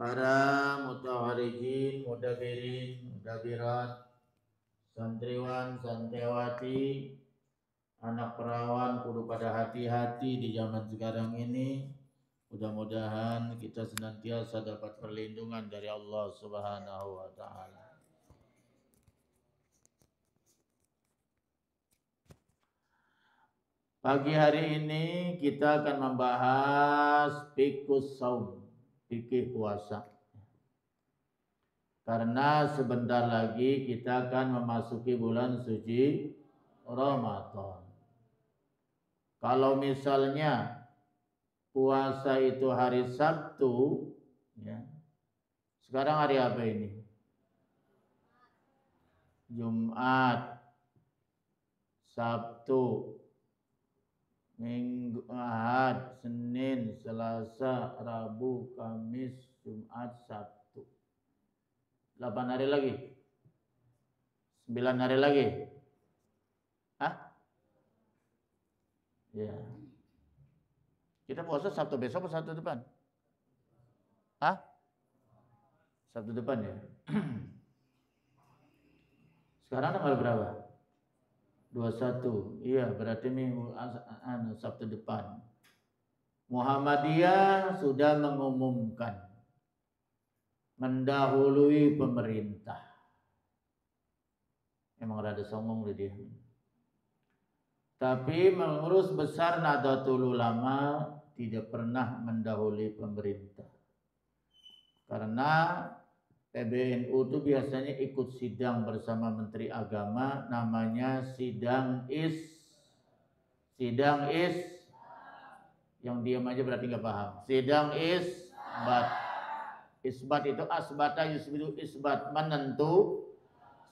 para mutawarijin, mudabirin, mudabirat, santriwan, santriwati, anak perawan kudu pada hati-hati di zaman sekarang ini. Mudah-mudahan kita senantiasa dapat perlindungan dari Allah Subhanahu wa taala. Pagi hari ini kita akan membahas fiqhus shaum, fikih puasa. Karena sebentar lagi kita akan memasuki bulan suci Ramadan. Kalau misalnya puasa itu hari Sabtu, ya. Sekarang hari apa ini? Jumat, Sabtu, Minggu, Ahad, Senin, Selasa, Rabu, Kamis, Jumat, Sabtu. 8 hari lagi? 9 hari lagi? Hah? Ya. Kita puasa Sabtu besok atau Sabtu depan? Hah? Sabtu depan ya? Sekarang tanggal berapa? 21. Iya, berarti minggu Sabtu depan. Muhammadiyah sudah mengumumkan mendahului pemerintah. Emang rada songong dia. Tapi mengurus besar Nahdlatul Ulama tidak pernah mendahului pemerintah. Karena PBNU itu biasanya ikut sidang bersama Menteri Agama, namanya sidang yang diam aja berarti nggak paham. Sidang isbat. Isbat itu asbata yusbidu isbat, menentu,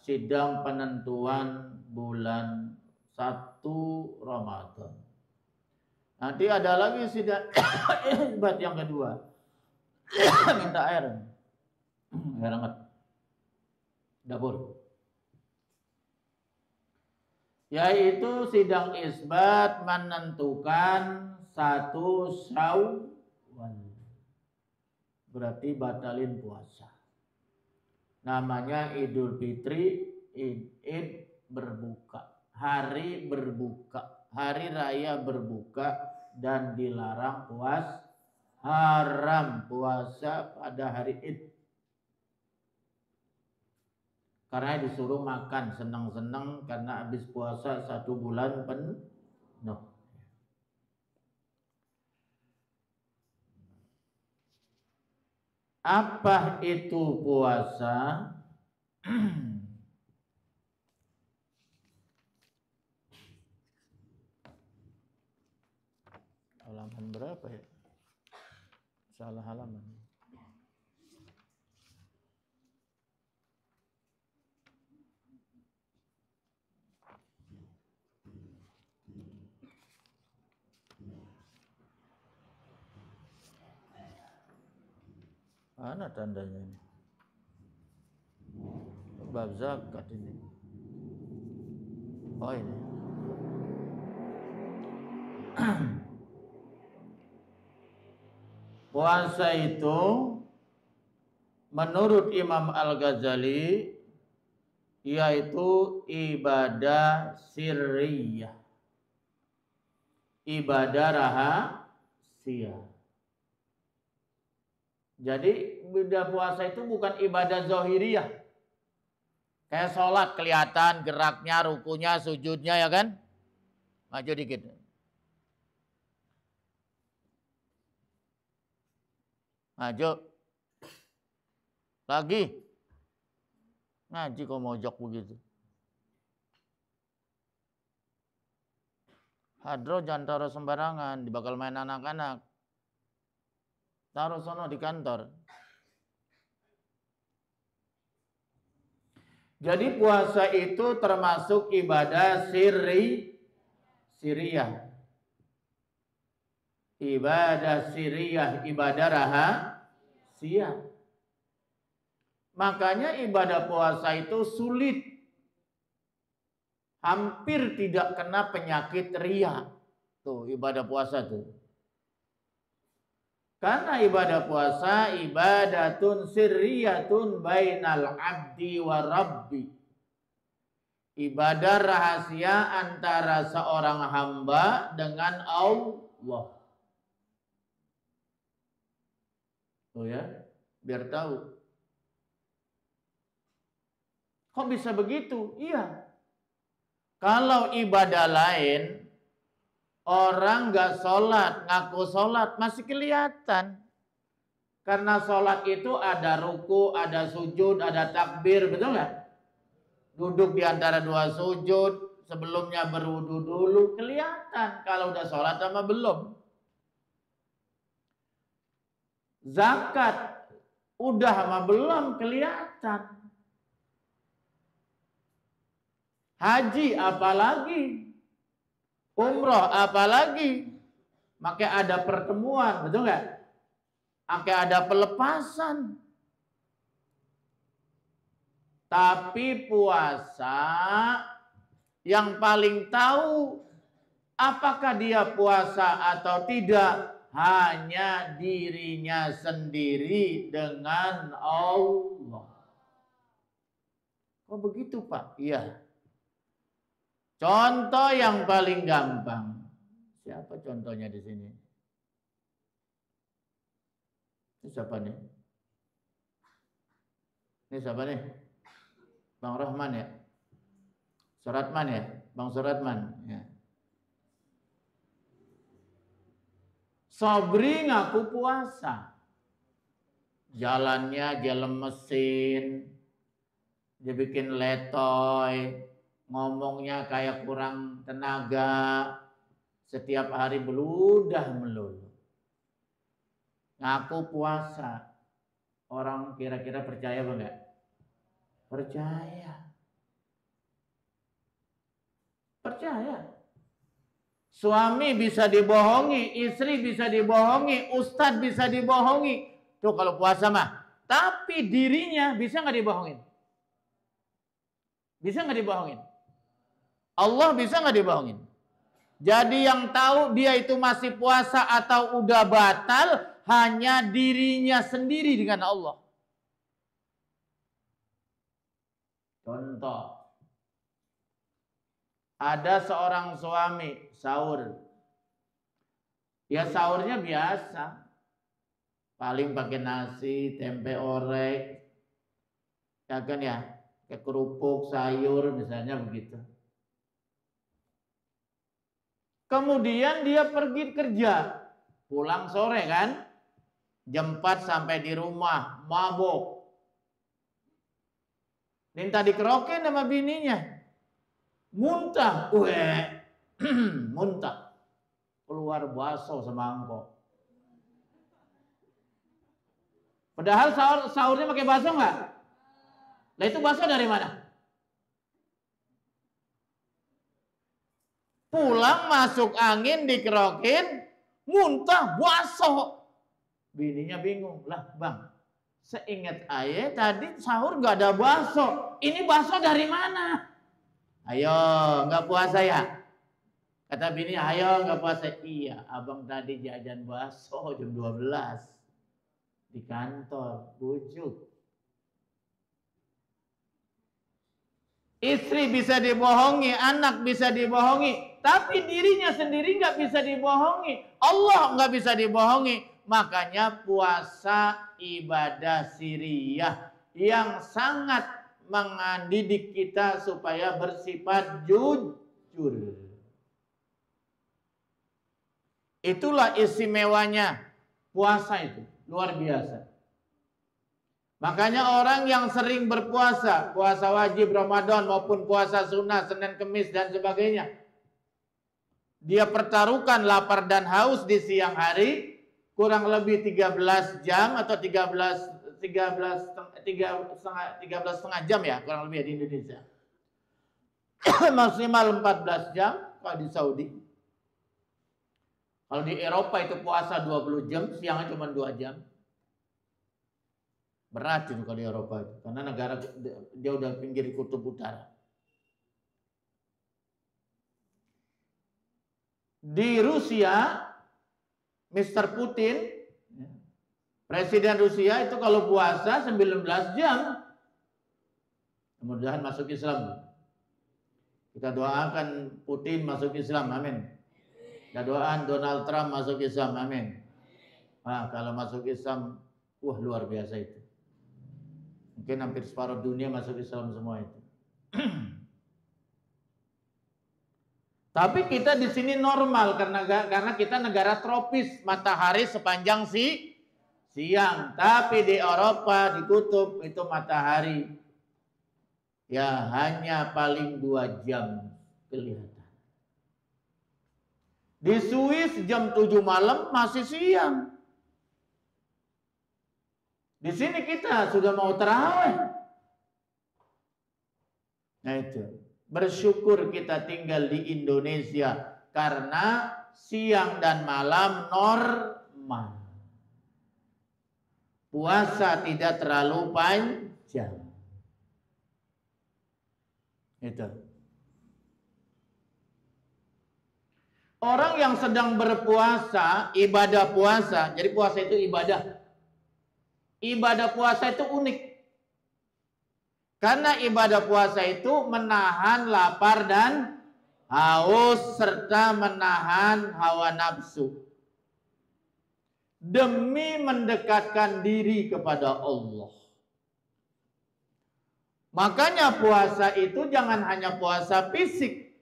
sidang penentuan bulan 1 Ramadan. Nanti ada lagi sidang isbat yang kedua. Minta air hangat. Dapur. Yaitu sidang isbat menentukan 1 Syawal. Berarti batalin puasa. Namanya Idul Fitri, Id berbuka. Hari berbuka. Hari raya berbuka dan dilarang puasa. Haram puasa pada hari Id. Karena disuruh makan senang-senang karena habis puasa 1 bulan penuh. Apa itu puasa? Halaman berapa ya? Salah halaman. Mana tandanya ini? Bab zakat ini. Oh ini. Puasa itu menurut Imam Al-Ghazali yaitu ibadah sirriyah. Ibadah rahasia. Jadi ibadah puasa itu bukan ibadah zahiriyah. Kayak sholat kelihatan geraknya, rukunya, sujudnya ya kan? Maju dikit. Maju. Lagi. Ngaji kok mojok begitu. Hadro jangan taruh sembarangan, dibakal main anak-anak. Taruh sono di kantor. Jadi puasa itu termasuk ibadah sirriyah. Ibadah sirriyah, ibadah rahasia. Makanya ibadah puasa itu sulit. Hampir tidak kena penyakit ria. Tuh ibadah puasa tuh. Karena ibadah puasa ibadatun sirriyatun bainal abdi wa rabbi. Ibadah rahasia antara seorang hamba dengan Allah. Oh ya, biar tahu. Kok bisa begitu? Iya. Kalau ibadah lain, orang nggak sholat, ngaku sholat, masih kelihatan. Karena sholat itu ada ruku, ada sujud, ada takbir, betul nggak? Duduk di antara dua sujud, sebelumnya berwudu dulu, kelihatan kalau udah sholat sama belum. Zakat, udah sama belum, kelihatan. Haji apalagi, umroh apalagi, maka ada pertemuan, betul nggak? Maka ada pelepasan. Tapi puasa yang paling tahu apakah dia puasa atau tidak hanya dirinya sendiri dengan Allah. Oh begitu Pak? Iya. Contoh yang paling gampang. Siapa contohnya di sini? Ini siapa nih? Ini siapa nih? Bang Rahman ya? Suratman ya? Bang Suratman. Ya. Sobri ngaku puasa. Jalannya jalan mesin. Dia bikin letoy. Ngomongnya kayak kurang tenaga, setiap hari beludah melulu. Ngaku puasa. Orang kira-kira percaya apa enggak? Percaya. Percaya. Suami bisa dibohongi, istri bisa dibohongi, ustadz bisa dibohongi. Tuh kalau puasa mah. Tapi dirinya bisa nggak dibohongin? Bisa nggak dibohongin? Allah bisa nggak dibohongin? Jadi yang tahu dia itu masih puasa atau udah batal hanya dirinya sendiri dengan Allah. Contoh. Ada seorang suami sahur. Ya sahurnya biasa. Paling pakai nasi, tempe orek. Ya kan ya? Kayak kerupuk, sayur misalnya begitu. Kemudian dia pergi kerja, pulang sore kan, jam 4 sampai di rumah, mabuk. Minta dikerokin sama bininya. Muntah, muntah. Keluar baso semangkok. Padahal sahurnya pakai baso nggak? Nah itu baso dari mana? Pulang masuk angin dikerokin, muntah, baso. Bininya bingung, lah bang, seingat ayah tadi sahur gak ada baso. Ini baso dari mana? Ayo, gak puasa ya? Kata bininya, ayo gak puasa. Iya, abang tadi jajan baso jam 12 di kantor, bujuk. Istri bisa dibohongi, anak bisa dibohongi, tapi dirinya sendiri nggak bisa dibohongi. Allah nggak bisa dibohongi. Makanya puasa ibadah sirriyah yang sangat mendidik kita supaya bersifat jujur. Itulah istimewanya puasa itu, luar biasa. Makanya orang yang sering berpuasa, puasa wajib Ramadan maupun puasa sunnah, Senin, Kemis dan sebagainya. Dia pertaruhkan lapar dan haus di siang hari, kurang lebih 13 jam atau 13 setengah jam ya, kurang lebih di Indonesia. Maksimal 14 jam kalau di Saudi. Kalau di Eropa itu puasa 20 jam, siangnya cuma 2 jam. Berat itu kalau di Eropa itu. Karena negara dia udah pinggir kutub utara. Di Rusia, Mr. Putin Presiden Rusia itu kalau puasa 19 jam. Mudah-mudahan masuk Islam. Kita doakan Putin masuk Islam, amin. Kita doakan Donald Trump masuk Islam, amin. Nah, kalau masuk Islam, wah luar biasa itu. Mungkin hampir separuh dunia masuk Islam semua itu. Tapi kita di sini normal karena kita negara tropis, matahari sepanjang siang. Tapi di Eropa, di kutub itu matahari ya hanya paling 2 jam kelihatan. Di Swiss jam 7 malam masih siang. Di sini kita sudah mau tarawih. Nah itu, bersyukur kita tinggal di Indonesia karena siang dan malam normal. Puasa tidak terlalu panjang. Itu. Orang yang sedang berpuasa, ibadah puasa, jadi puasa itu ibadah. Ibadah puasa itu unik. Karena ibadah puasa itu menahan lapar dan haus serta menahan hawa nafsu. Demi mendekatkan diri kepada Allah. Makanya puasa itu jangan hanya puasa fisik.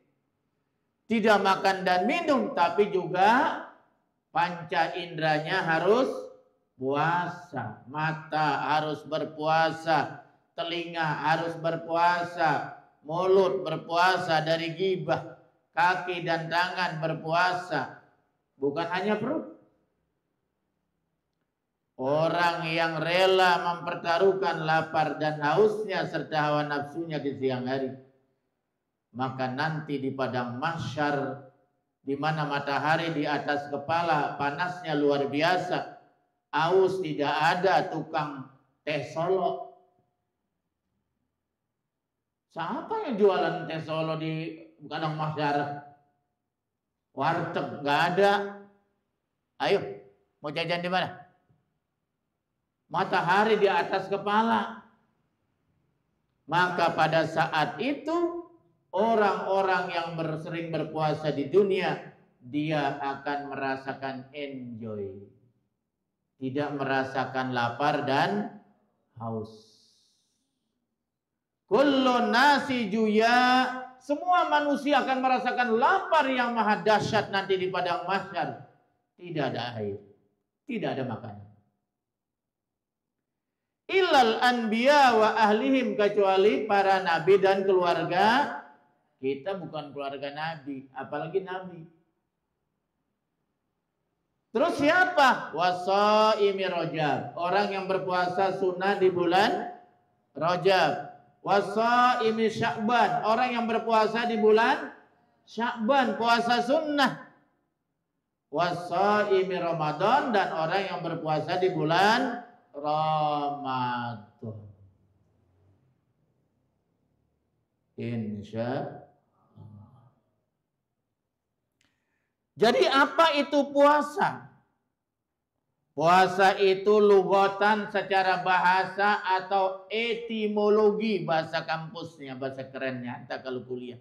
Tidak makan dan minum, tapi juga panca inderanya harus puasa. Mata harus berpuasa, telinga harus berpuasa, mulut berpuasa dari ghibah, kaki dan tangan berpuasa. Bukan hanya perut. Orang yang rela mempertaruhkan lapar dan hausnya serta hawa nafsunya di siang hari, maka nanti di padang mahsyar di mana matahari di atas kepala panasnya luar biasa, haus tidak ada tukang teh solo. Siapa yang jualan teh solo di padang mahsyar? Warteg nggak ada. Ayo, mau jajan di mana? Matahari di atas kepala. Maka pada saat itu orang-orang yang sering berpuasa di dunia, dia akan merasakan enjoy. Tidak merasakan lapar dan haus. Kullu nasi juya, semua manusia akan merasakan lapar yang maha dahsyat nanti di padang mahsyar. Tidak ada air, tidak ada makanan. Illal anbiya wa ahlihim, kecuali para nabi dan keluarga. Kita bukan keluarga nabi, apalagi nabi. Terus siapa? Wasaimi Rajab, orang yang berpuasa sunnah di bulan Rajab. Wasaimi Sya'ban, orang yang berpuasa di bulan Sya'ban, puasa sunnah. Wasaimi Ramadan, dan orang yang berpuasa di bulan Ramadan. Insya Allah. Jadi apa itu puasa? Puasa itu lugatan secara bahasa atau etimologi, bahasa kampusnya, bahasa kerennya, entah kalau kuliah.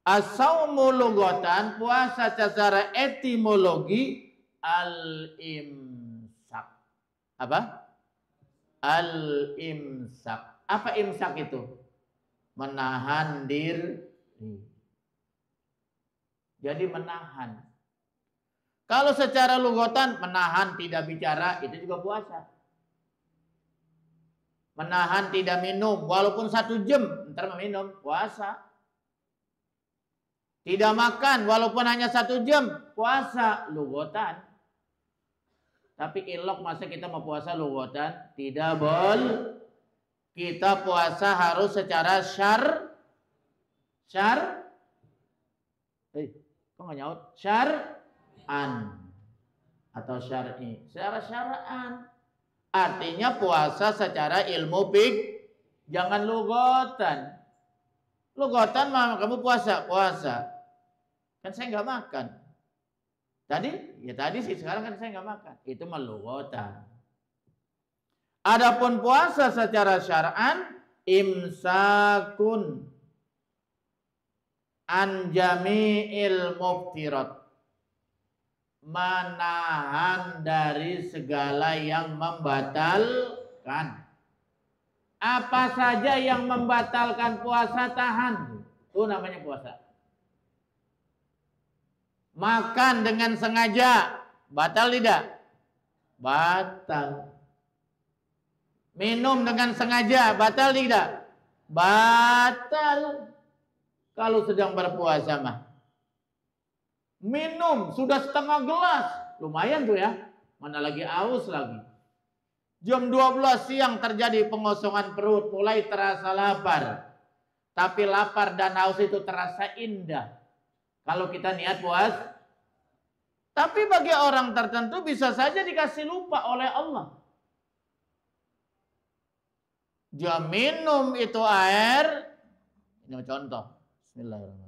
As-saumu lugatan, puasa secara etimologi, al-imsak. Apa? Al-imsak. Apa imsak itu? Menahan diri. Jadi menahan. Kalau secara lugatan menahan tidak bicara, itu juga puasa. Menahan tidak minum walaupun 1 jam, ntar meminum, puasa. Tidak makan walaupun hanya 1 jam, puasa, lugatan. Tapi ilok masa kita mau puasa lugatan? Tidak boleh. Kita puasa harus secara kok nggak nyaut? Syar'an atau syar'i. Secara syar'an. Artinya puasa secara ilmu jangan lugatan. Lugatan mah kamu puasa. Kan saya nggak makan. Tadi sih, sekarang kan saya nggak makan. Itu melugotan. Adapun puasa secara syar'an, imsakun an jami'il muftirat. Menahan dari segala yang membatalkan. Apa saja yang membatalkan puasa, tahan. Itu namanya puasa. Makan dengan sengaja, batal tidak? Batal. Minum dengan sengaja, batal tidak? Batal. Kalau sedang berpuasa mah. Minum sudah setengah gelas, lumayan tuh ya. Mana lagi aus lagi. Jam 12 siang terjadi pengosongan perut, mulai terasa lapar. Tapi lapar dan haus itu terasa indah kalau kita niat puasa. Tapi bagi orang tertentu bisa saja dikasih lupa oleh Allah. Dia minum itu air. Ini contoh. Bismillahirrahmanirrahim.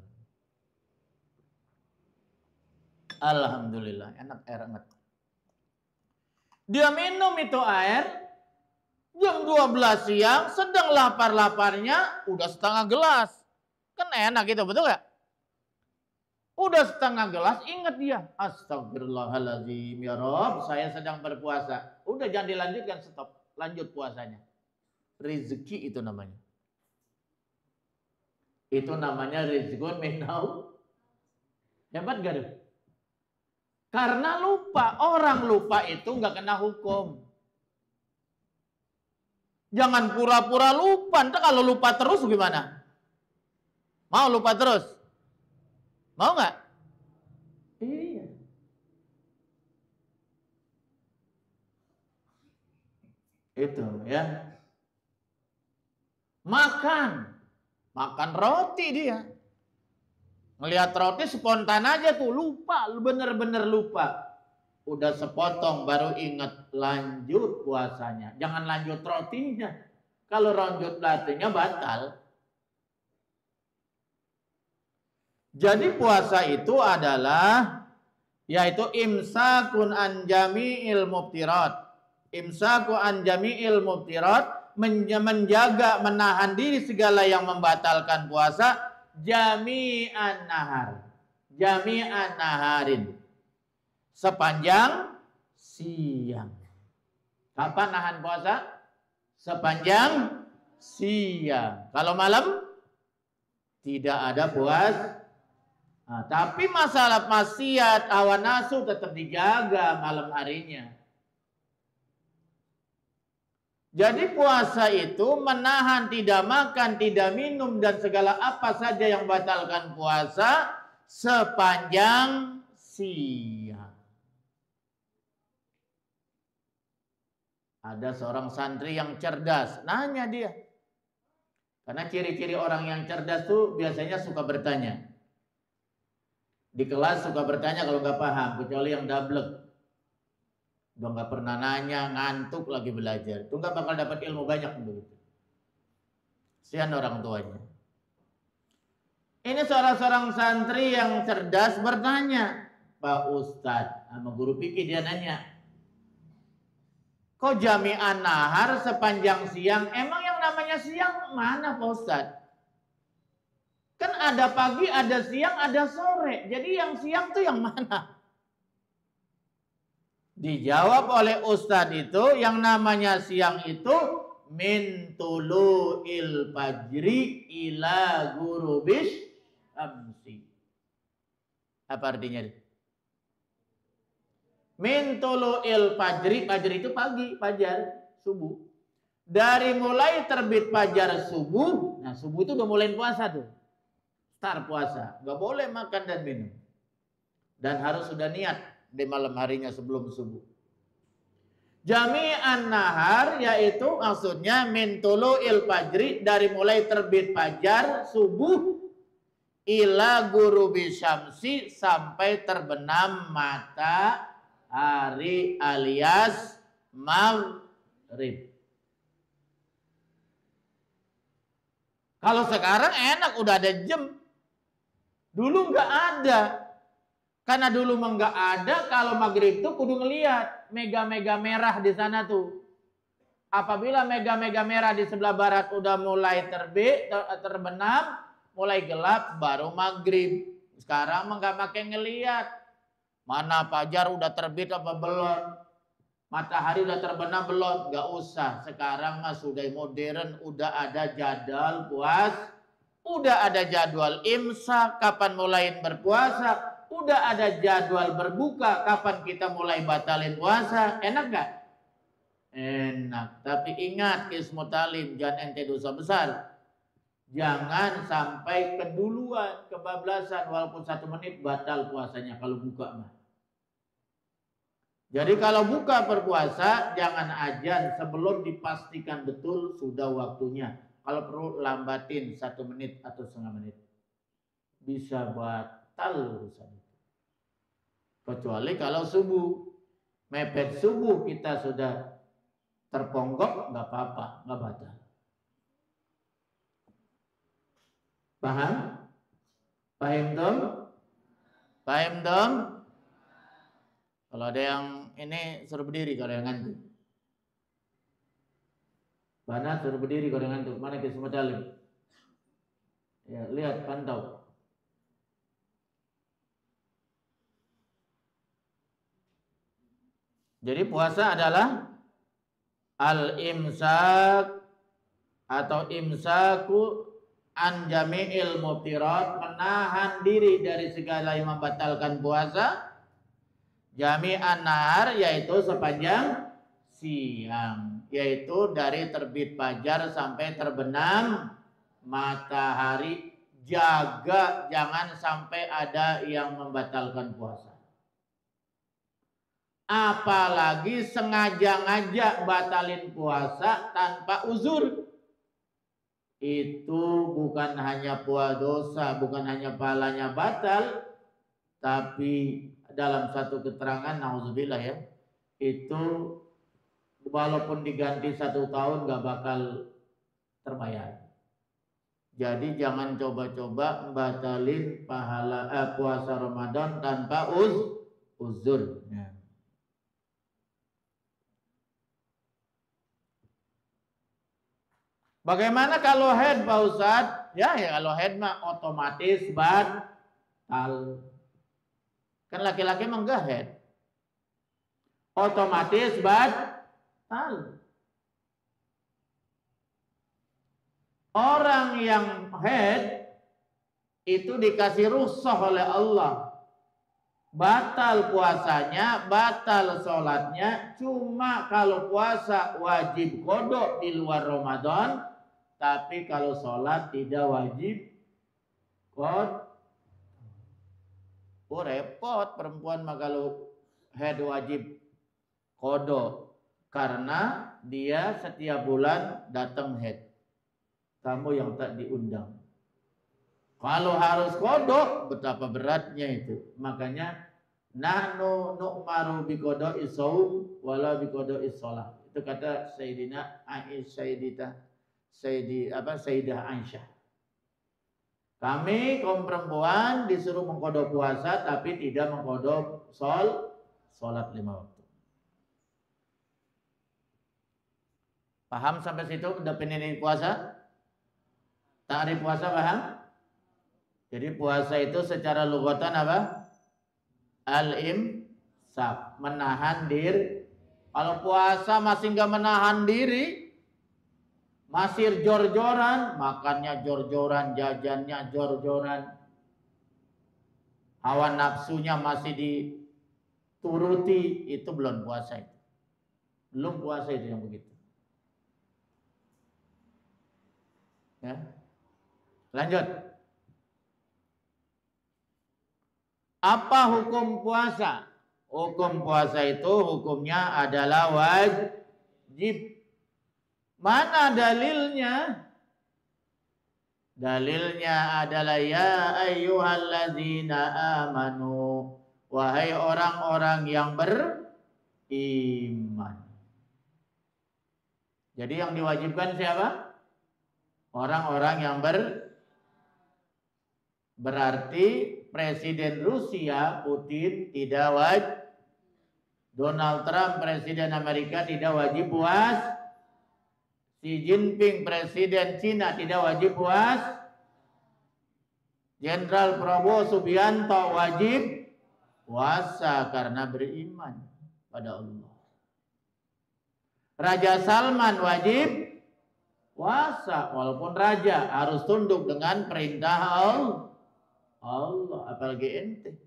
Alhamdulillah, enak air hangat. Dia minum itu air. Jam 12 siang, sedang lapar-laparnya, udah setengah gelas. Kan enak gitu, betul gak? Udah setengah gelas, ingat dia. Astagfirullahaladzim, ya Rob, saya sedang berpuasa. Udah jangan dilanjutkan, stop. Lanjut puasanya. Rezeki itu namanya. Itu namanya rizqun minau. Hebat gak tuh? Karena lupa. Orang lupa itu gak kena hukum. Jangan pura-pura lupa. Ntar kalau lupa terus gimana? Mau lupa terus? Mau nggak? Iya. Itu ya. Makan roti dia. Ngelihat roti spontan aja tuh, lupa, bener-bener lupa. Udah sepotong baru ingat, lanjut puasanya. Jangan lanjut rotinya. Kalau lanjut rotinya batal. Jadi puasa itu adalah yaitu imsakun an jami'il muftirat. Imsaku an jami'il muftirat, menjaga, menahan diri segala yang membatalkan puasa, jami'an nahar. Jami'an naharin. Sepanjang siang. Kapan nahan puasa? Sepanjang siang. Kalau malam tidak ada puasa. Nah, tapi masalah maksiat, hawa nafsu tetap dijaga malam harinya. Jadi puasa itu menahan tidak makan, tidak minum, dan segala apa saja yang batalkan puasa sepanjang siang. Ada seorang santri yang cerdas, nanya dia. Karena ciri-ciri orang yang cerdas tuh biasanya suka bertanya. Di kelas suka bertanya kalau nggak paham, kecuali yang dablek. Udah nggak pernah nanya, ngantuk lagi belajar. Itu nggak bakal dapat ilmu banyak begitu. Kasihan orang tuanya. Ini seorang santri yang cerdas bertanya, Pak Ustadz, sama guru fikih dia nanya, kok jami'an nahar sepanjang siang? Emang yang namanya siang mana Pak Ustadz? Kan ada pagi, ada siang, ada sore. Jadi yang siang tuh yang mana? Dijawab oleh Ustadz itu, yang namanya siang itu min tulu'il fajri ila gurubis syamsi. Apa artinya? Min tulu'il fajri, fajri itu pagi, fajar, subuh. Dari mulai terbit fajar subuh, nah subuh itu udah mulai puasa tuh. Start puasa, nggak boleh makan dan minum, dan harus sudah niat di malam harinya sebelum subuh. Jami'an nahar yaitu maksudnya min tulu'il fajri, dari mulai terbit fajar subuh ila gurubi syamsi, sampai terbenam matahari alias maghrib. Kalau sekarang enak, udah ada jam. Dulu nggak ada. Karena dulu mah nggak ada, kalau maghrib tuh kudu ngeliat mega-mega merah di sana tuh. Apabila mega-mega merah di sebelah barat udah mulai terbit, terbenam, mulai gelap, baru maghrib. Sekarang mah nggak makin ngeliat. Mana fajar udah terbit apa belum? Matahari udah terbenam belum? Nggak usah. Sekarang mah sudah modern, udah ada jadwal puasa. Udah ada jadwal imsak, kapan mulai berpuasa. Udah ada jadwal berbuka, kapan kita mulai batalin puasa. Enak gak? Enak. Tapi ingat, Kismu Talim, jangan ente dosa besar. Jangan sampai keduluan, kebablasan, walaupun 1 menit batal puasanya kalau buka mah. Jadi kalau buka berpuasa, jangan azan sebelum dipastikan betul sudah waktunya. Kalau perlu lambatin 1 menit atau setengah menit. Bisa batal urusan itu. Kecuali kalau subuh. Mepet subuh kita sudah terponggok, nggak apa-apa, nggak batal. Paham? Paham dong? Paham dong? Kalau ada yang ini suruh berdiri kalau yang ngantuk. Mana suruh berdiri kalau yang ngantuk. Mana Kismu Talim? Ya, lihat, pantau. Jadi puasa adalah al-imsak atau imsaku an jami'il muftirat, menahan diri dari segala yang membatalkan puasa. Jami'an nahar, yaitu sepanjang siang, yaitu dari terbit fajar sampai terbenam matahari. Jaga jangan sampai ada yang membatalkan puasa. Apalagi sengaja-ngaja batalin puasa tanpa uzur. Itu bukan hanya dosa, bukan hanya pahalanya batal, tapi dalam satu keterangan, nauzubillah ya, itu walaupun diganti 1 tahun gak bakal terbayar. Jadi jangan coba-coba batalin puasa Ramadan tanpa uzur. Ya. Bagaimana kalau head Pak Ustadz? Ya kalau head mah otomatis batal. Kan laki-laki emang enggak head. Otomatis batal. Orang yang head itu dikasih rukhsah oleh Allah. Batal puasanya, batal sholatnya. Cuma kalau puasa wajib qada di luar Ramadan. Tapi kalau sholat tidak wajib qada. Oh repot perempuan mah kalau head wajib qada, karena dia setiap bulan datang head. Kamu yang tak diundang. Kalau harus qada, betapa beratnya itu. Makanya nahnu nu'maru bi qada'i shaum wala bi qada'i shalah. Itu kata Sayyidina Sayyidah Aisyah. Kami kaum perempuan disuruh mengkodok puasa tapi tidak mengkodok sholat 5 waktu. Paham sampai situ? Udah pengen puasa? Ta'rif puasa paham? Jadi puasa itu secara lughatan apa? Al-imsak, menahan diri. Kalau puasa masih nggak menahan diri, masih jor-joran, makannya jor-joran, jajannya jor-joran, hawa nafsunya masih dituruti, itu belum puasa itu. Belum puasa itu yang begitu. Ya. Lanjut. Apa hukum puasa? Hukum puasa itu hukumnya adalah wajib. Mana dalilnya? Dalilnya adalah ya ayyuhalladzina amanu, wahai orang-orang yang beriman. Jadi yang diwajibkan siapa? Orang-orang yang Berarti Presiden Rusia Putin tidak wajib, Donald Trump Presiden Amerika tidak wajib puasa, Xi Jinping Presiden Cina tidak wajib puasa, Jenderal Prabowo Subianto wajib puasa karena beriman pada Allah. Raja Salman wajib puasa walaupun raja harus tunduk dengan perintah Allah, apalagi ente.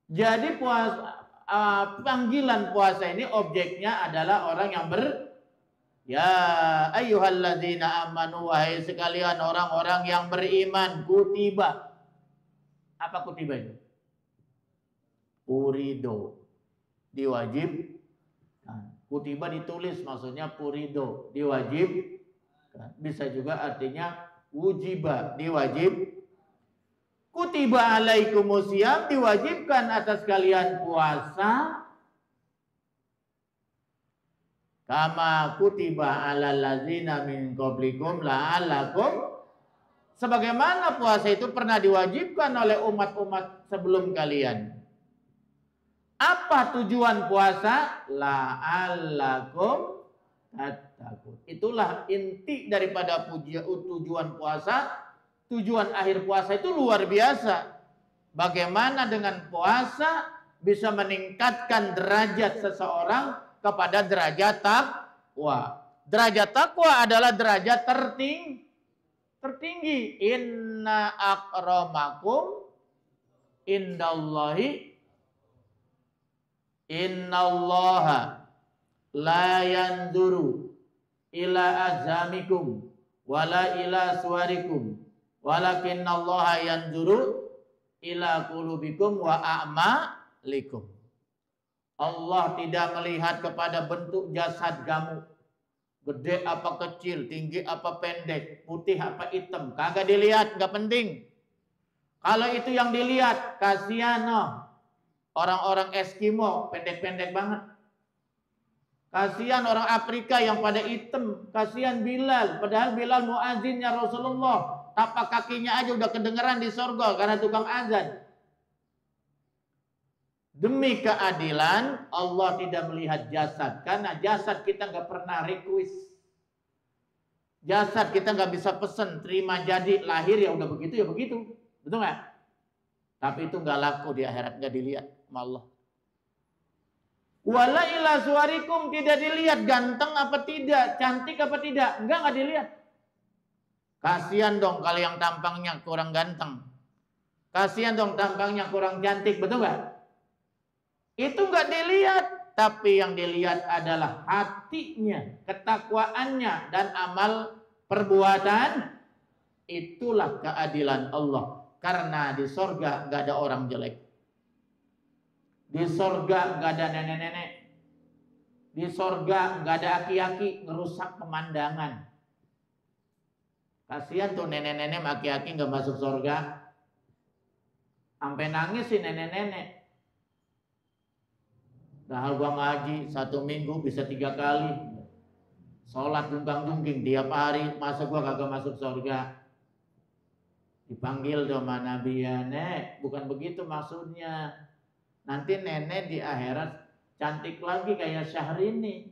Jadi puasa, panggilan puasa ini objeknya adalah orang yang ya ayyuhalladzina amanu, wahai sekalian orang-orang yang beriman, kutiba. Apa kutiba itu? Purido, diwajib. Kutiba ditulis, maksudnya purido, diwajib. Bisa juga artinya wujiba, diwajib. Kutiba alaikumusiyam, diwajibkan atas kalian puasa. Kama kutiba alal ladzina min qablikum la'allakum, sebagaimana puasa itu pernah diwajibkan oleh umat-umat sebelum kalian. Apa tujuan puasa? La'allakum tattaqun. Itulah inti daripada tujuan puasa. Tujuan akhir puasa itu luar biasa. Bagaimana dengan puasa bisa meningkatkan derajat seseorang kepada derajat takwa. Derajat takwa adalah derajat tertinggi. Inna akramakum indallahi innallaha la yanzuru ila azamikum wala ila suwarikum walakinnallaha yanzuru ila qulubikum wa a'malikum. Allah tidak melihat kepada bentuk jasad kamu, gede apa kecil, tinggi apa pendek, putih apa hitam, kagak dilihat, nggak penting. Kalau itu yang dilihat, kasihan orang-orang Eskimo pendek-pendek banget. Kasihan orang Afrika yang pada hitam, kasihan Bilal, padahal Bilal muazzinnya Rasulullah. Tapak kakinya aja udah kedengeran di sorga karena tukang azan. Demi keadilan Allah tidak melihat jasad, karena jasad kita nggak pernah request. Jasad kita nggak bisa pesen, terima jadi, lahir ya udah begitu ya begitu, betul nggak? Tapi itu nggak laku di akhirat, nggak dilihat sama Allah. Wala ila suwarikum, tidak dilihat ganteng apa tidak, cantik apa tidak, nggak dilihat. Kasihan dong kalau yang tampangnya kurang ganteng. Kasihan dong tampangnya kurang cantik, betul nggak? Itu nggak dilihat, tapi yang dilihat adalah hatinya, ketakwaannya, dan amal perbuatan. Itulah keadilan Allah. Karena di sorga nggak ada orang jelek. Di sorga nggak ada nenek-nenek. Di sorga nggak ada aki-aki ngerusak pemandangan. Kasihan tuh nenek-nenek aki-aki nggak masuk sorga. Sampai nangis sih nenek-nenek. Dah gua ngaji 1 minggu bisa 3 kali. Sholat jungkang-jungking tiap hari, masa gua kagak masuk sorga? Dipanggil sama Nabi, ya nek, bukan begitu maksudnya. Nanti nenek di akhirat cantik lagi kayak Syahrini.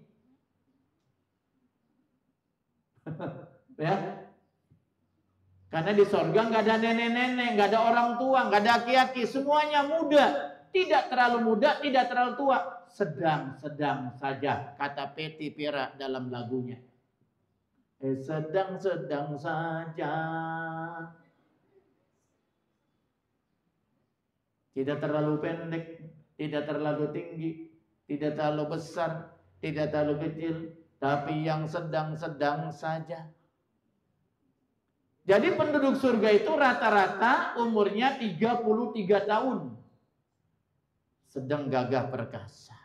Ya. Karena di sorga nggak ada nenek-nenek, nggak ada orang tua, nggak ada aki-aki, semuanya muda. Tidak terlalu muda, tidak terlalu tua. Sedang-sedang saja, kata Peti Pira dalam lagunya. Sedang-sedang saja. Tidak terlalu pendek, tidak terlalu tinggi, tidak terlalu besar, tidak terlalu kecil, tapi yang sedang-sedang saja. Jadi penduduk surga itu rata-rata umurnya 33 tahun. Sedang gagah perkasa.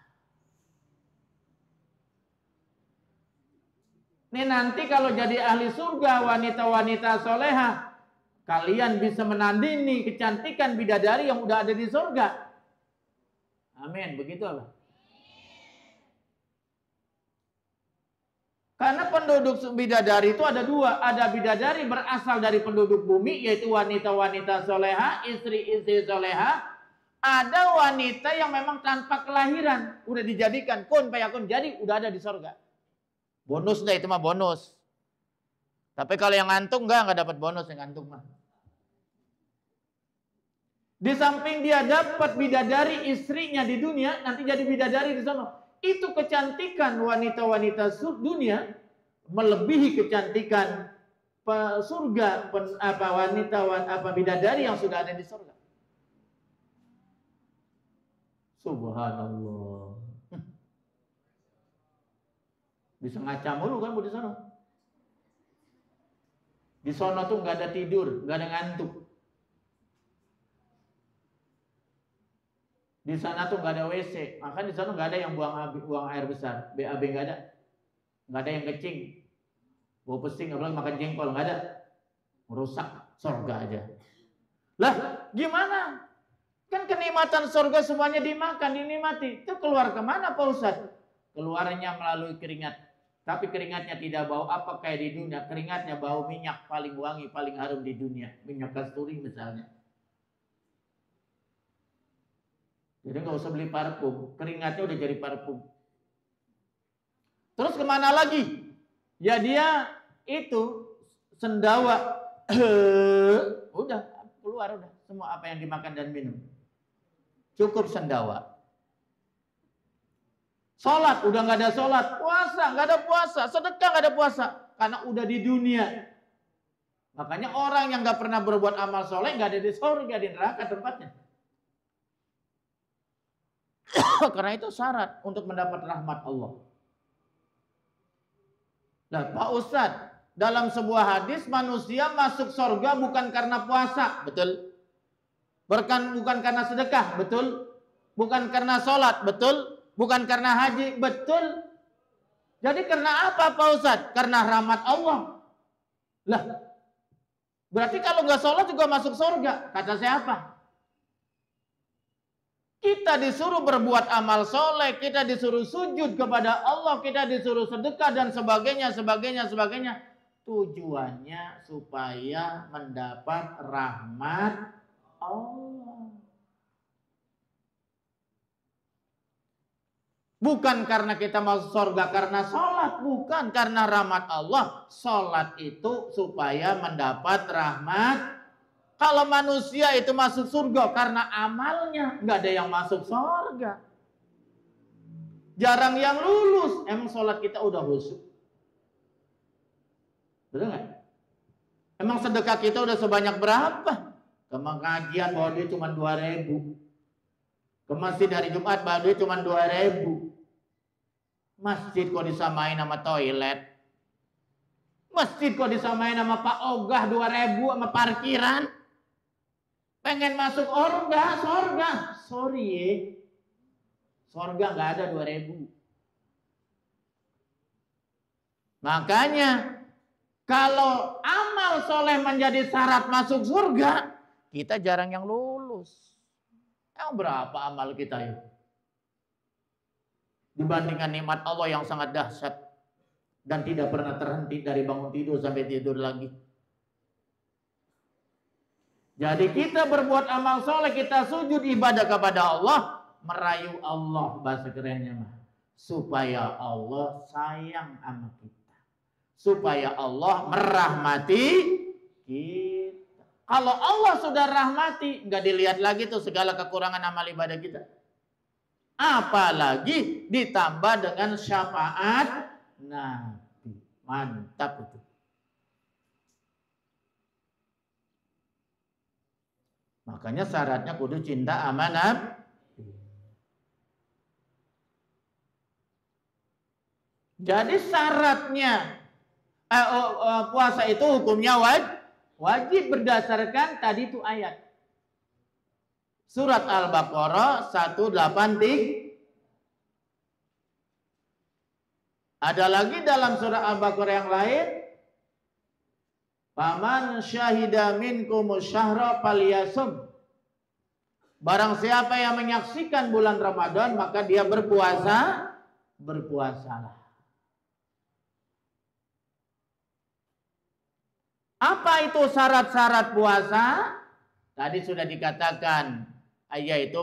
Ini nanti kalau jadi ahli surga, wanita-wanita soleha, kalian bisa menandingi kecantikan bidadari yang udah ada di surga. Amin, begitu apa? Karena penduduk bidadari itu ada dua. Ada bidadari berasal dari penduduk bumi, yaitu wanita-wanita soleha, istri-istri soleha. Ada wanita yang memang tanpa kelahiran. Udah dijadikan, kun fayakun, jadi udah ada di sorga. Bonus deh, itu mah bonus. Tapi kalau yang ngantuk enggak dapat bonus yang ngantuk mah. Di samping dia dapat bidadari istrinya di dunia, nanti jadi bidadari di sana. Itu kecantikan wanita-wanita dunia melebihi kecantikan surga bidadari yang sudah ada di surga. Subhanallah. Bisa ngaca mulu kan di sana. Di sana tuh nggak ada tidur, nggak ada ngantuk. Di sana tuh nggak ada WC, maka di sana nggak ada yang buang air besar, BAB nggak ada yang kecing, bau pesing, apalagi makan jengkol nggak ada, merusak surga aja. Lah gimana? Kan kenikmatan surga semuanya dimakan, dinikmati. Itu keluar kemana Pak Ustadz? Keluarnya melalui keringat, tapi keringatnya tidak bau apa kayak di dunia. Keringatnya bau minyak paling wangi, paling harum di dunia, minyak kasturi misalnya. Jadi nggak usah beli parfum, keringatnya udah jadi parfum. Terus kemana lagi? Ya dia itu sendawa, udah keluar udah semua apa yang dimakan dan minum. Cukup sendawa. Sholat udah nggak ada sholat, puasa nggak ada puasa, sedekah nggak ada puasa, karena udah di dunia. Makanya orang yang nggak pernah berbuat amal soleh nggak ada di surga, di neraka tempatnya. Karena itu syarat untuk mendapat rahmat Allah. Nah, Pak Ustadz, dalam sebuah hadis manusia masuk surga bukan karena puasa, betul? Bukan karena sedekah, betul? Bukan karena sholat, betul? Bukan karena haji, betul? Jadi karena apa Pak Ustadz? Karena rahmat Allah. Lah, berarti kalau nggak sholat juga masuk surga, kata siapa? Kita disuruh berbuat amal soleh, kita disuruh sujud kepada Allah, kita disuruh sedekah dan sebagainya. Tujuannya supaya mendapat rahmat Allah. Bukan karena kita masuk surga karena sholat, bukan karena rahmat Allah. Sholat itu supaya mendapat rahmat. Kalau manusia itu masuk surga karena amalnya, nggak ada yang masuk surga. Jarang yang lulus. Emang sholat kita udah khusyuk? Betul nggak? Emang sedekah kita udah sebanyak berapa? Ke pengajian bawa duit cuma 2.000. Ke masjid hari Jumat bawa duit cuma 2.000. Masjid kok disamain sama toilet? Masjid kok disamain sama Pak Ogah 2.000 sama parkiran? Pengen masuk surga. Sorry ya. Surga nggak ada 2.000. Makanya kalau amal soleh menjadi syarat masuk surga, kita jarang yang lulus. Emang berapa amal kita ya? Dibandingkan nikmat Allah yang sangat dahsyat dan tidak pernah terhenti dari bangun tidur sampai tidur lagi. Jadi kita berbuat amal soleh, kita sujud ibadah kepada Allah, merayu Allah bahasa kerennya mah, supaya Allah sayang sama kita, supaya Allah merahmati kita. Kalau Allah sudah rahmati, nggak dilihat lagi tuh segala kekurangan amal ibadah kita. Apalagi ditambah dengan syafaat Nabi, mantap itu. Makanya syaratnya kudu cinta sama Nabi. Jadi syaratnya puasa itu hukumnya wajib berdasarkan tadi itu ayat. Surat Al-Baqarah 183. Ada lagi dalam surat Al-Baqarah yang lain. Faman syahida minkumus syahra falyasum. Barang siapa yang menyaksikan bulan Ramadan maka dia berpuasalah. Apa itu syarat-syarat puasa? Tadi sudah dikatakan, yaitu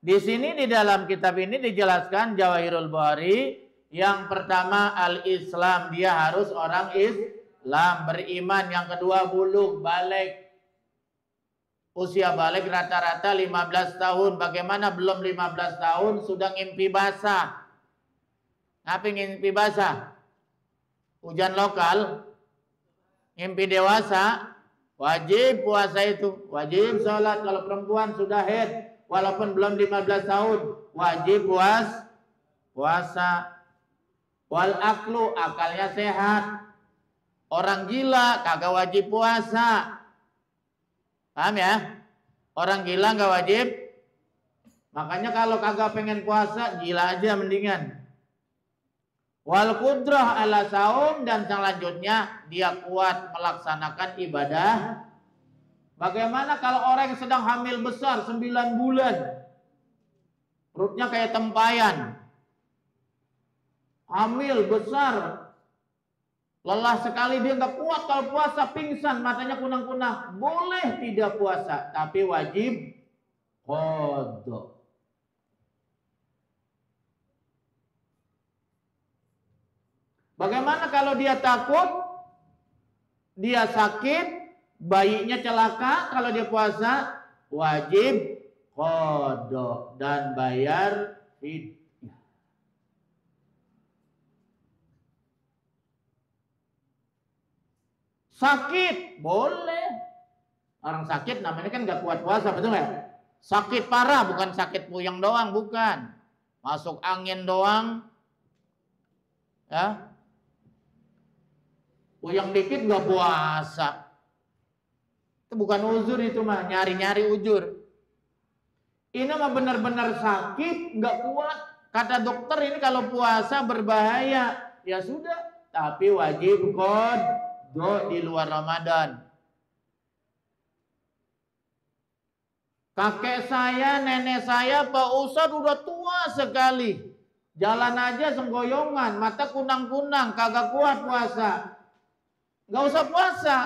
Di sini di dalam kitab ini dijelaskan Jawahirul Bahari, yang pertama al-Islam, dia harus orang Islam, beriman. Yang kedua bulugh, balik. Usia balik rata-rata 15 tahun. Bagaimana belum 15 tahun sudah ngimpi basah? Ngapain ngimpi basah? Hujan lokal, ngimpi dewasa, wajib puasa itu. Wajib sholat kalau perempuan sudah haid. Walaupun belum 15 tahun, wajib puasa. Wal aklu, akalnya sehat. Orang gila kagak wajib puasa. Paham ya? Orang gila nggak wajib. Makanya kalau kagak pengen puasa, gila aja mendingan. Wal qudrah ala saum, dan selanjutnya dia kuat melaksanakan ibadah. Bagaimana kalau orang yang sedang hamil besar 9 bulan? Perutnya kayak tempayan. Hamil besar. Lelah sekali, dia nggak kuat kalau puasa, pingsan, matanya kunang-kunang. Boleh tidak puasa, tapi wajib qada. Bagaimana kalau dia takut, dia sakit, bayinya celaka, kalau dia puasa wajib qada dan bayar fidyah. Sakit boleh. Orang sakit namanya kan gak kuat puasa, betul nggak? Sakit parah, bukan sakit puyeng doang, bukan. Masuk angin doang, ya. Puyeng dikit gak puasa. Itu bukan uzur, itu mah nyari-nyari uzur. Ini mah benar-benar sakit, nggak kuat. Kata dokter ini kalau puasa berbahaya. Ya sudah, tapi wajib qada di luar Ramadan. Kakek saya, nenek saya, Pak Ustadz udah tua sekali. Jalan aja senggoyongan, mata kunang-kunang, kagak kuat puasa. Nggak usah puasa.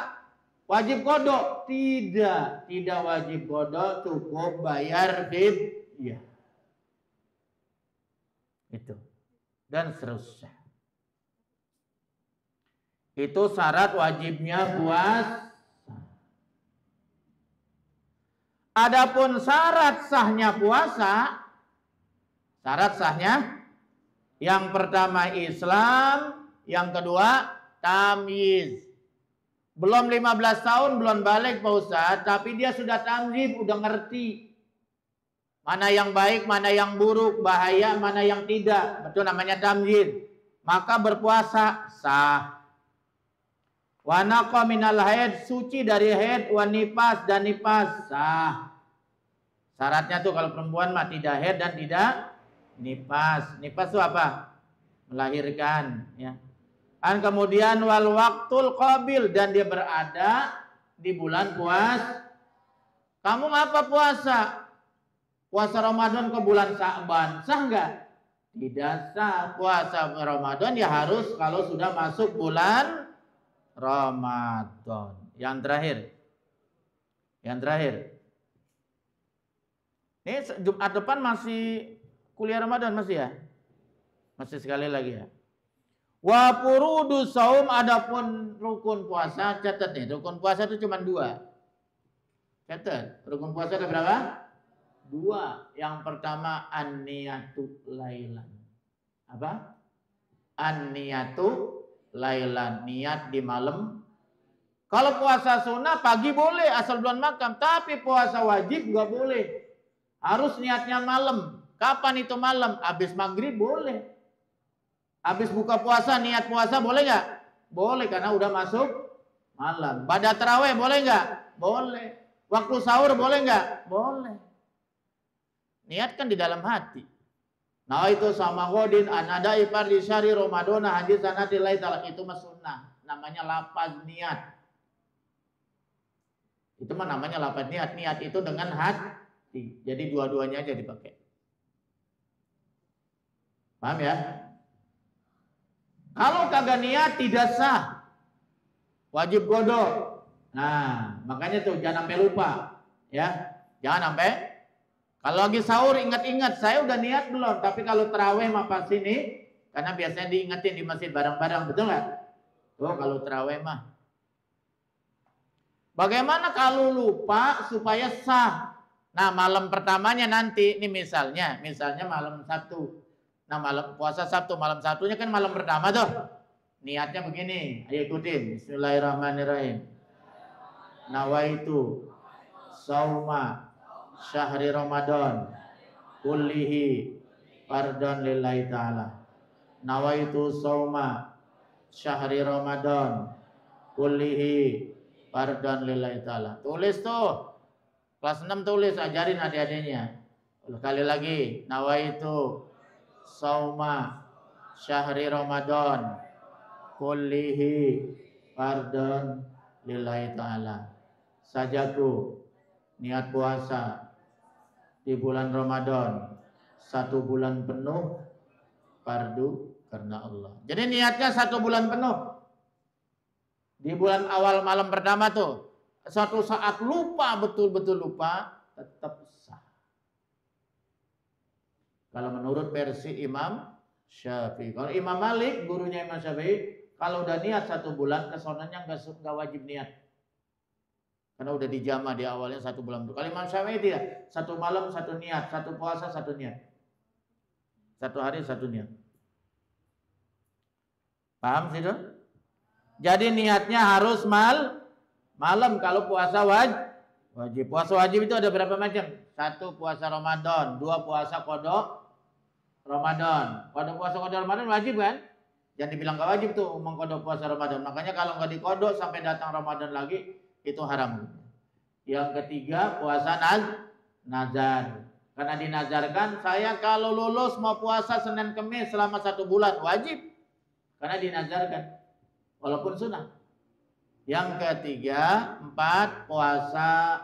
Wajib qada? Tidak wajib qada, cukup bayar fidyah. Itu. Dan seterusnya. Itu syarat wajibnya puasa. Adapun syarat sahnya puasa, syarat sahnya yang pertama Islam, yang kedua tamyiz. Belum 15 tahun, belum balik Pak Ustadz, tapi dia sudah tamyiz, udah ngerti. Mana yang baik, mana yang buruk, bahaya, mana yang tidak. Betul namanya tamyiz. Maka berpuasa sah. Wa naqa minal haid, suci dari haid, wa nifas, dan nifas sah. Syaratnya tuh kalau perempuan mah tidak haid dan tidak nifas. Nifas itu apa? Melahirkan, ya. Dan kemudian wal waktul qabil, dan dia berada di bulan puasa. Kamu ngapa puasa? Puasa Ramadan ke bulan Sya'ban, sah enggak? Tidak sah. Puasa Ramadan ya harus kalau sudah masuk bulan Ramadan. Yang terakhir. Yang terakhir. Ini Jumat depan masih kuliah Ramadan masih ya? Masih sekali lagi ya. Wa furudu saum, adapun rukun puasa, catat nih, rukun puasa itu cuma 2. Catat, rukun puasa ada berapa? 2. Yang pertama an-niyatu lailan. Apa? An-niyatu lailan, niat di malam. Kalau puasa sunnah pagi boleh asal belum makan, tapi puasa wajib nggak boleh. Harus niatnya malam. Kapan itu malam? Habis maghrib boleh. Habis buka puasa, niat puasa boleh nggak? Boleh, karena udah masuk malam. Pada tarawih boleh nggak? Boleh. Waktu sahur boleh nggak? Boleh. Niatkan di dalam hati. Nah itu sama godin anada ipar di syari Ramadana hadis sanati lai talak, itu mah sunnah. Namanya lafaz niat. Itu mah namanya lafaz niat. Niat itu dengan hati. Jadi dua-duanya aja dipakai. Paham ya? Kalau kagak niat tidak sah. wajib godok. Nah, makanya tuh jangan sampai lupa, ya. Jangan sampai. Kalau lagi sahur ingat-ingat, saya udah niat belum? Tapi kalau terawih mah pas ini, karena biasanya diingetin di masjid bareng-bareng, betul nggak? Tuh kalau terawih mah. Bagaimana kalau lupa supaya sah? Nah, malam pertamanya nanti, ini misalnya malam Sabtu. Nah, malam puasa Sabtu, malam Sabtunya kan malam pertama tuh. Niatnya begini, ayo ikutin. Bismillahirrahmanirrahim. Nawaitu sauma syahri Ramadan kullihi fardhan lillahi ta'ala. Nawaitu sauma syahri Ramadan kullihi fardhan lillahi ta'ala. Tulis tuh. Kelas 6 tulis, ajarin adik-adiknya. Sekali lagi, nawaitu sauma syahri Ramadan kullihi fardhan lillahi ta'ala. Sajaku niat puasa di bulan Ramadan 1 bulan penuh fardu karena Allah. Jadi niatnya 1 bulan penuh. Di bulan awal malam pertama tuh, suatu saat lupa, betul-betul lupa, tetap sah. Kalau menurut versi Imam Syafi'i. Kalau Imam Malik, gurunya Imam Syafi'i, kalau udah niat 1 bulan, kesonanya nggak wajib niat. Karena udah dijamah di awalnya 1 bulan. Kalau Imam Syafi'i tidak, 1 malam 1 niat, 1 puasa 1 niat. 1 hari 1 niat. Paham sih tuh? Jadi niatnya harus malam kalau puasa wajib. Puasa wajib itu ada berapa macam? 1 puasa Ramadan, 2 puasa qada Ramadan. Qada puasa qada Ramadan wajib kan? Jangan dibilang gak wajib tuh mengqada puasa Ramadan. Makanya kalau nggak diqada sampai datang Ramadan lagi itu haram. Yang ketiga puasa nazar. Karena dinazarkan saya kalau lulus mau puasa Senin Kemis selama 1 bulan wajib. Karena dinazarkan. Walaupun sunnah. Yang ketiga, 4 puasa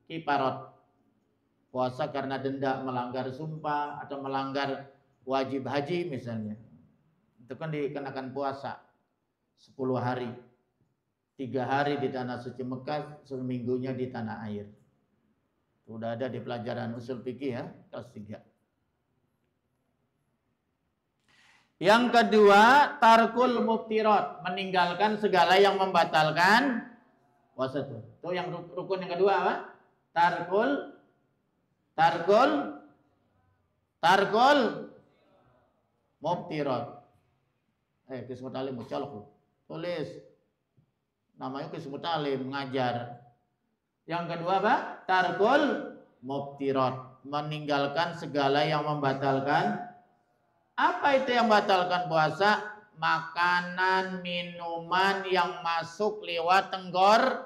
kiparot. Puasa karena denda melanggar sumpah atau melanggar wajib haji misalnya. Itu kan dikenakan puasa 10 hari. 3 hari di tanah suci Mekah, seminggunya di tanah air. Sudah ada di pelajaran usul fikih ya, kelas 3. Yang kedua, tarkul muftirat, meninggalkan segala yang membatalkan puasa itu. Itu yang rukun yang kedua apa? Tarkul muftirat. Kismut alim mucolok. Tulis. Namanya kismut alim, ngajar. Yang kedua apa? Tarkul muftirat, meninggalkan segala yang membatalkan. Apa itu yang membatalkan puasa? Makanan, minuman yang masuk lewat tenggorok.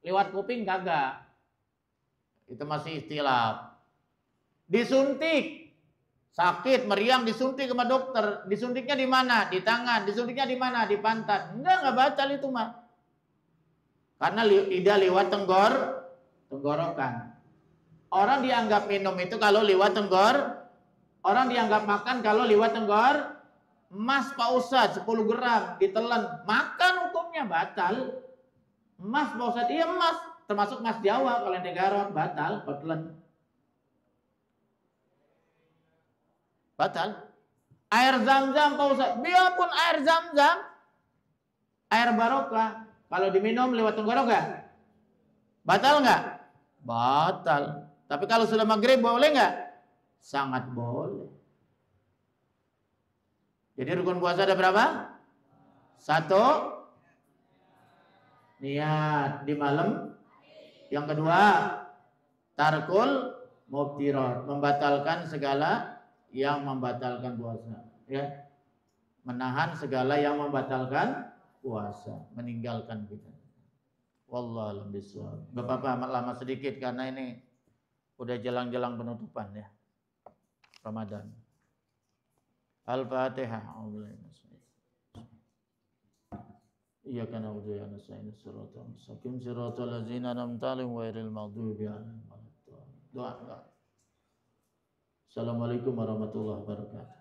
Lewat kuping kagak. Itu masih istilah. Disuntik. Sakit, meriang, disuntik sama dokter. Disuntiknya di mana? Di tangan. Disuntiknya di mana? Di pantat. Enggak batal itu mah. Karena tidak lewat tenggorokan. Orang dianggap minum itu kalau lewat Orang dianggap makan kalau lewat emas Pak Ustadz 10 gram ditelan. Makan hukumnya batal. Emas Pak Ustadz, iya emas. Termasuk emas Jawa, kalau yang Garut batal, telan. Batal. Air zam-zam Pak Ustadz, biarpun air zam-zam, air barokah, kalau diminum lewat tenggorokan, batal nggak? Batal. Tapi kalau sudah maghrib boleh nggak? Sangat boleh. Jadi rukun puasa ada berapa? 1, niat di malam. Yang kedua, tarkul muftirat, membatalkan segala yang membatalkan puasa. Ya, menahan segala yang membatalkan puasa, meninggalkan kita. Wallahu a'lam bishawab. Gak apa-apa lama sedikit karena ini udah jelang-jelang penutupan ya. Ramadan. Al-Fatihah. Iyyaka na'budu wa iyyaka nasta'in. Shiratal mustaqim. Shiratal ladzina an'amta 'alaihim ghairil maghdubi 'alaihim waladdallin. Doa. Assalamualaikum warahmatullahi wabarakatuh.